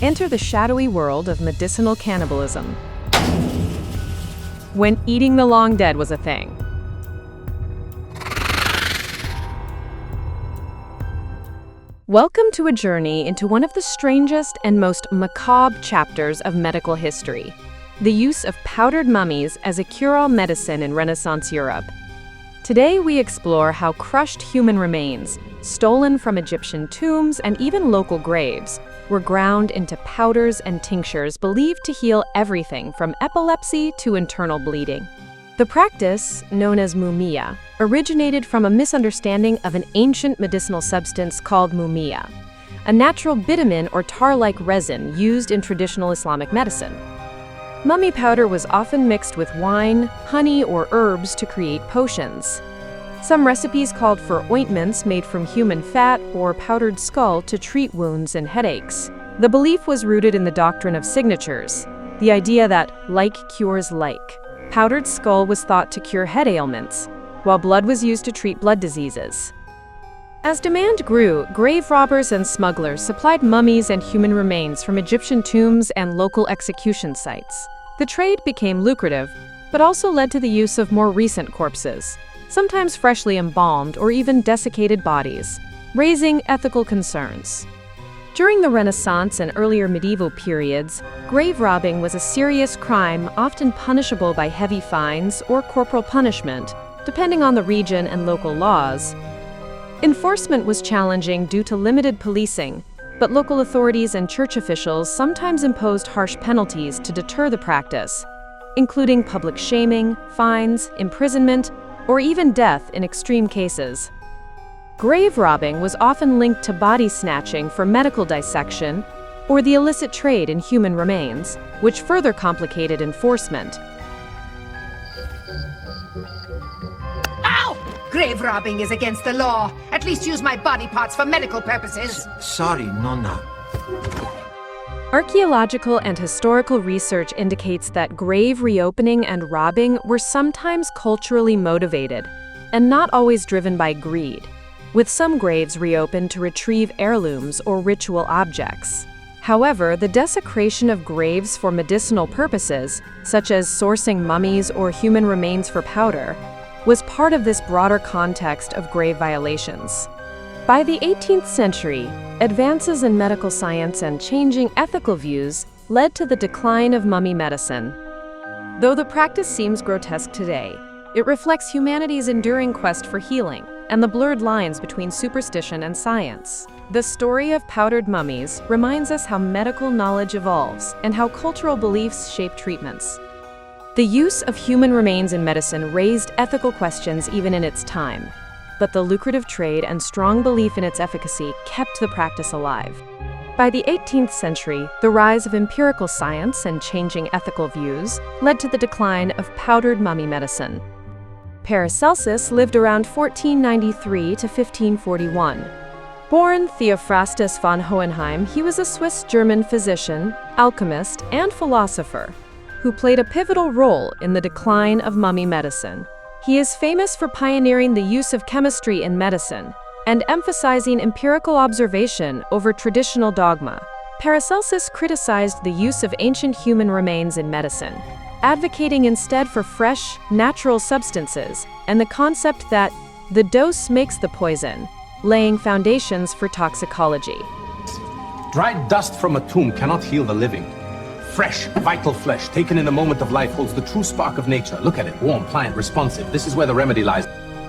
Enter the shadowy world of medicinal cannibalism. When eating the long dead was a thing. Welcome to a journey into one of the strangest and most macabre chapters of medical history, the use of powdered mummies as a cure-all medicine in Renaissance Europe. Today we explore how crushed human remains, stolen from Egyptian tombs and even local graves, were ground into powders and tinctures believed to heal everything from epilepsy to internal bleeding. The practice, known as mumia, originated from a misunderstanding of an ancient medicinal substance called mumia, a natural bitumen or tar-like resin used in traditional Islamic medicine. Mummy powder was often mixed with wine, honey, or herbs to create potions. Some recipes called for ointments made from human fat or powdered skull to treat wounds and headaches. The belief was rooted in the doctrine of signatures, the idea that like cures like. Powdered skull was thought to cure head ailments, while blood was used to treat blood diseases. As demand grew, grave robbers and smugglers supplied mummies and human remains from Egyptian tombs and local execution sites. The trade became lucrative, but also led to the use of more recent corpses, sometimes freshly embalmed or even desiccated bodies, raising ethical concerns. During the Renaissance and earlier medieval periods, grave robbing was a serious crime often punishable by heavy fines or corporal punishment, depending on the region and local laws. Enforcement was challenging due to limited policing, but local authorities and church officials sometimes imposed harsh penalties to deter the practice, including public shaming, fines, imprisonment, or even death in extreme cases. Grave robbing was often linked to body snatching for medical dissection or the illicit trade in human remains, which further complicated enforcement. Ow! Grave robbing is against the law. At least use my body parts for medical purposes. Sorry, Nonna. Archaeological and historical research indicates that grave reopening and robbing were sometimes culturally motivated, and not always driven by greed, with some graves reopened to retrieve heirlooms or ritual objects. However, the desecration of graves for medicinal purposes, such as sourcing mummies or human remains for powder, was part of this broader context of grave violations. By the 18th century, advances in medical science and changing ethical views led to the decline of mummy medicine. Though the practice seems grotesque today, it reflects humanity's enduring quest for healing and the blurred lines between superstition and science. The story of powdered mummies reminds us how medical knowledge evolves and how cultural beliefs shape treatments. The use of human remains in medicine raised ethical questions even in its time, but the lucrative trade and strong belief in its efficacy kept the practice alive. By the 18th century, the rise of empirical science and changing ethical views led to the decline of powdered mummy medicine. Paracelsus lived around 1493 to 1541. Born Theophrastus von Hohenheim, he was a Swiss-German physician, alchemist, and philosopher who played a pivotal role in the decline of mummy medicine. He is famous for pioneering the use of chemistry in medicine and emphasizing empirical observation over traditional dogma. Paracelsus criticized the use of ancient human remains in medicine, advocating instead for fresh, natural substances and the concept that the dose makes the poison, laying foundations for toxicology. Dried dust from a tomb cannot heal the living. Fresh, vital flesh taken in the moment of life holds the true spark of nature. Look at it, warm, pliant, responsive. This is where the remedy lies.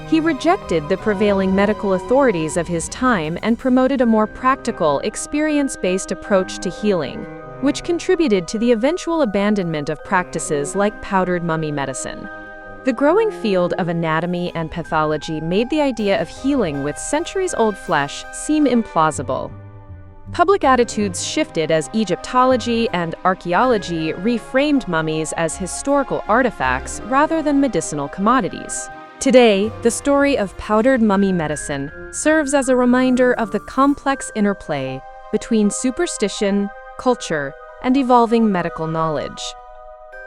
He rejected the prevailing medical authorities of his time and promoted a more practical, experience-based approach to healing, which contributed to the eventual abandonment of practices like powdered mummy medicine. The growing field of anatomy and pathology made the idea of healing with centuries-old flesh seem implausible. Public attitudes shifted as Egyptology and archaeology reframed mummies as historical artifacts rather than medicinal commodities. Today, the story of powdered mummy medicine serves as a reminder of the complex interplay between superstition, culture, and evolving medical knowledge.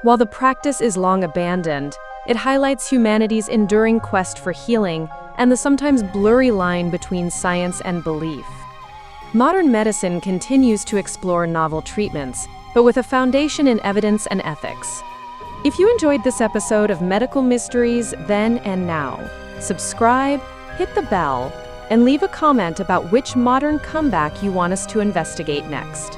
While the practice is long abandoned, it highlights humanity's enduring quest for healing and the sometimes blurry line between science and belief. Modern medicine continues to explore novel treatments, but with a foundation in evidence and ethics. If you enjoyed this episode of Medical Mysteries Then and Now, subscribe, hit the bell, and leave a comment about which modern comeback you want us to investigate next.